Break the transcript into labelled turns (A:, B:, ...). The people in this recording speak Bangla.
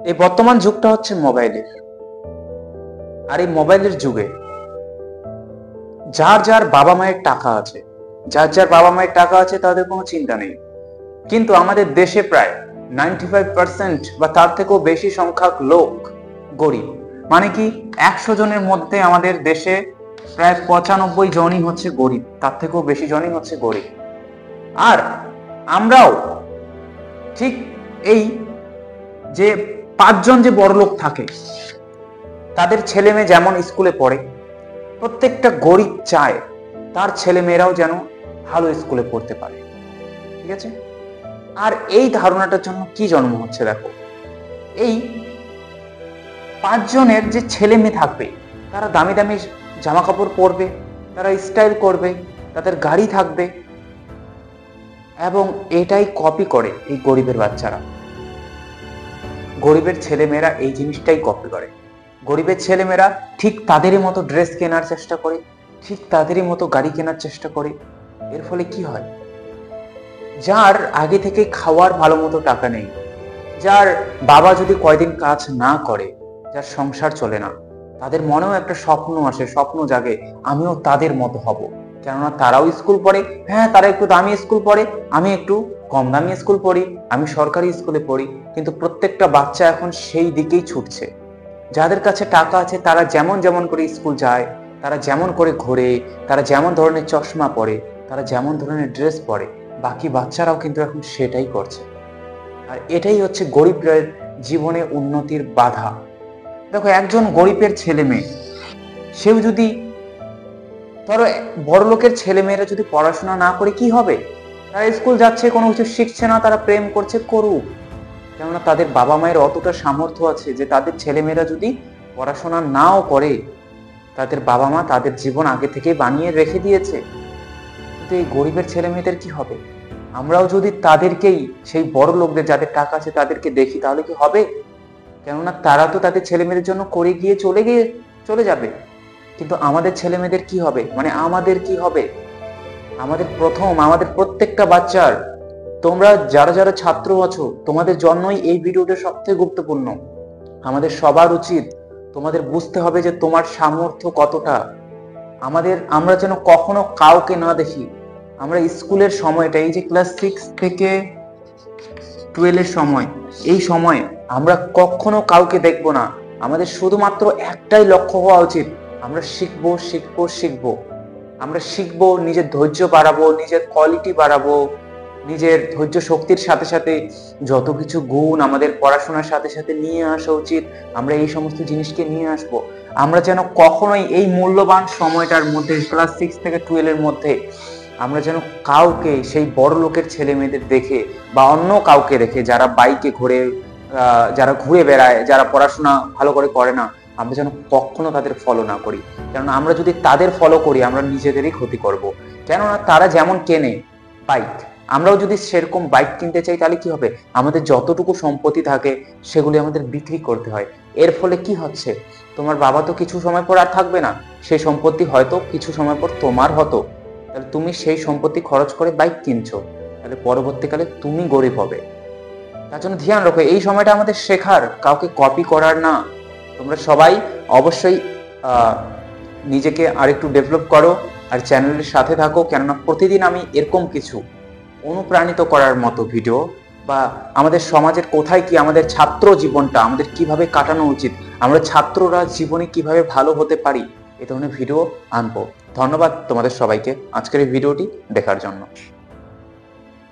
A: এই বর্তমান যুগটা হচ্ছে মোবাইলের। আর এই মোবাইলের যুগে যার যার বাবা মায়ের টাকা আছে, যার যার বাবা মায়ের টাকা আছে তাদের কোনো চিন্তা নেই। কিন্তু আমাদের দেশে প্রায় 95% বা তার থেকেও বেশি সংখ্যক লোক গরিব। মানে কি, 100 জনের মধ্যে আমাদের দেশে প্রায় 95 জনই হচ্ছে গরিব, তার থেকেও বেশি জনই হচ্ছে গরিব। আর আমরাও ঠিক এই যে 5 জন যে বড় লোক থাকে তাদের ছেলে মেয়ে যেমন স্কুলে পড়ে, প্রত্যেকটা গরিব চায় তার ছেলে মেয়েরাও যেন ভালো স্কুলে পড়তে পারে। ঠিক আছে? আর এই ধারণাটার জন্য কি জন্ম হচ্ছে দেখো, এই 5 জনের যে ছেলে মেয়ে থাকবে তারা দামি দামি জামা কাপড় পরবে, তারা স্টাইল করবে, তাদের গাড়ি থাকবে, এবং এটাই কপি করে এই গরিবের বাচ্চারা। গরিবের ছেলেমেয়েরা এই জিনিসটাই কপি করে। গরিবের ছেলেমেয়েরা ঠিক তাদেরই মতো ড্রেস কেনার চেষ্টা করে, ঠিক তাদেরই মতো গাড়ি কেনার চেষ্টা করে। এর ফলে কি হয়, যার আগে থেকে খাওয়ার ভালো মতো টাকা নেই, যার বাবা যদি কয়দিন কাজ না করে, যার সংসার চলে না, তাদের মনেও একটা স্বপ্ন আসে, স্বপ্ন জাগে আমিও তাদের মতো হব। কেননা তারাও স্কুল পড়ে, হ্যাঁ তারা একটু দামি স্কুল পড়ে, আমি একটু কম দামি স্কুল পড়ি, আমি সরকারি স্কুলে পড়ি। কিন্তু প্রত্যেকটা বাচ্চা এখন সেই দিকেই ছুটছে। যাদের কাছে টাকা আছে তারা যেমন যেমন করে স্কুল যায়, তারা যেমন করে ঘোরে, তারা যেমন ধরনের চশমা পরে, তারা যেমন ধরনের ড্রেস পরে, বাকি বাচ্চারাও কিন্তু এখন সেটাই করছে। আর এটাই হচ্ছে গরিবের জীবনে উন্নতির বাধা। দেখো, একজন গরিবের ছেলে মেয়ে, সেও যদি, ধরো বড় লোকের ছেলে মেয়েরা যদি পড়াশোনা না করে কি হবে, তারা স্কুল যাচ্ছে, কোনো কিছু শিখছে না, তারা প্রেম করছে, করুক। কেননা তাদের বাবা মায়ের অতটা সামর্থ্য আছে যে তাদের ছেলেমেয়েরা যদি পড়াশোনা নাও করে, তাদের বাবা মা তাদের জীবন আগে থেকে বানিয়ে রেখে দিয়েছে। কিন্তু এই গরিবের ছেলে মেয়েদের কি হবে? আমরাও যদি তাদেরকেই, সেই বড় লোকদের যাদের টাকা আছে তাদেরকে দেখি, তাহলে কি হবে? কেননা তারা তো তাদের ছেলে মেয়েদের জন্য করে গিয়ে চলে যাবে। কিন্তু আমাদের ছেলে মেয়েদের কি হবে, মানে আমাদের কি হবে? আমাদের প্রত্যেকটা বাচ্চার, তোমরা যারা যারা ছাত্র আছো, তোমাদের জন্যই এই ভিডিওটা সবথেকে গুরুত্বপূর্ণ। আমাদের সবার উচিত তোমাদের বুঝতে হবে যে তোমার সামর্থ্য কতটা। আমরা যেন কখনো কাউকে না দেখি, আমরা স্কুলের সময়টা, এই যে ক্লাস 6 থেকে 12 এর সময়, এই সময় আমরা কখনো কাউকে দেখবো না। আমাদের শুধুমাত্র একটাই লক্ষ্য হওয়া উচিত, আমরা শিখবো শিখবো শিখবো। আমরা শিখবো, নিজের ধৈর্য বাড়াবো, নিজের কোয়ালিটি বাড়াবো, নিজের ধৈর্য শক্তির সাথে সাথে যত কিছু গুণ আমাদের পড়াশোনার সাথে সাথে নিয়ে আসা উচিত, আমরা এই সমস্ত জিনিসকে নিয়ে আসবো। আমরা যেন কখনোই এই মূল্যবান সময়টার মধ্যে, ক্লাস 6 থেকে 12 এর মধ্যে, আমরা যেন কাউকে, সেই বড় লোকের ছেলে মেয়েদের দেখে বা অন্য কাউকে দেখে যারা বাইকে ঘুরে, যারা ঘুরে বেড়ায়, যারা পড়াশোনা ভালো করে না, আমরা যেন কখনো তাদের ফলো না করি। কেননা আমরা যদি তাদের ফলো করি, আমরা নিজেদেরই ক্ষতি করব। কেননা তারা যেমন কেনে বাইক, আমরাও যদি সেরকম বাইক কিনতে চাই, তাহলে কি হবে? আমাদের যতটুকু সম্পত্তি থাকে সেগুলি আমাদের বিক্রি করতে হয়। এর ফলে কি হচ্ছে, তোমার বাবা তো কিছু সময় পর আর থাকবে না, সেই সম্পত্তি হয়তো কিছু সময় পর তোমার হতো। তাহলে তুমি সেই সম্পত্তি খরচ করে বাইক কিনছো, তাহলে পরবর্তীকালে তুমি গরিব হবে। তার জন্য ধ্যান রাখো, এই সময়টা আমাদের শেখার, কাউকে কপি করার না। তোমরা সবাই অবশ্যই নিজেকে আরেকটু ডেভেলপ করো, আর চ্যানেলের সাথে থাকো। কেননা প্রতিদিন আমি এরকম কিছু অনুপ্রাণিত করার মতো ভিডিও, বা আমাদের সমাজের কোথায় কি, আমাদের ছাত্র জীবনটা আমাদের কিভাবে কাটানো উচিত, আমরা ছাত্ররা জীবনে কিভাবে ভালো হতে পারি, এ ধরনের ভিডিও আনবো। ধন্যবাদ তোমাদের সবাইকে আজকের এই ভিডিওটি দেখার জন্য।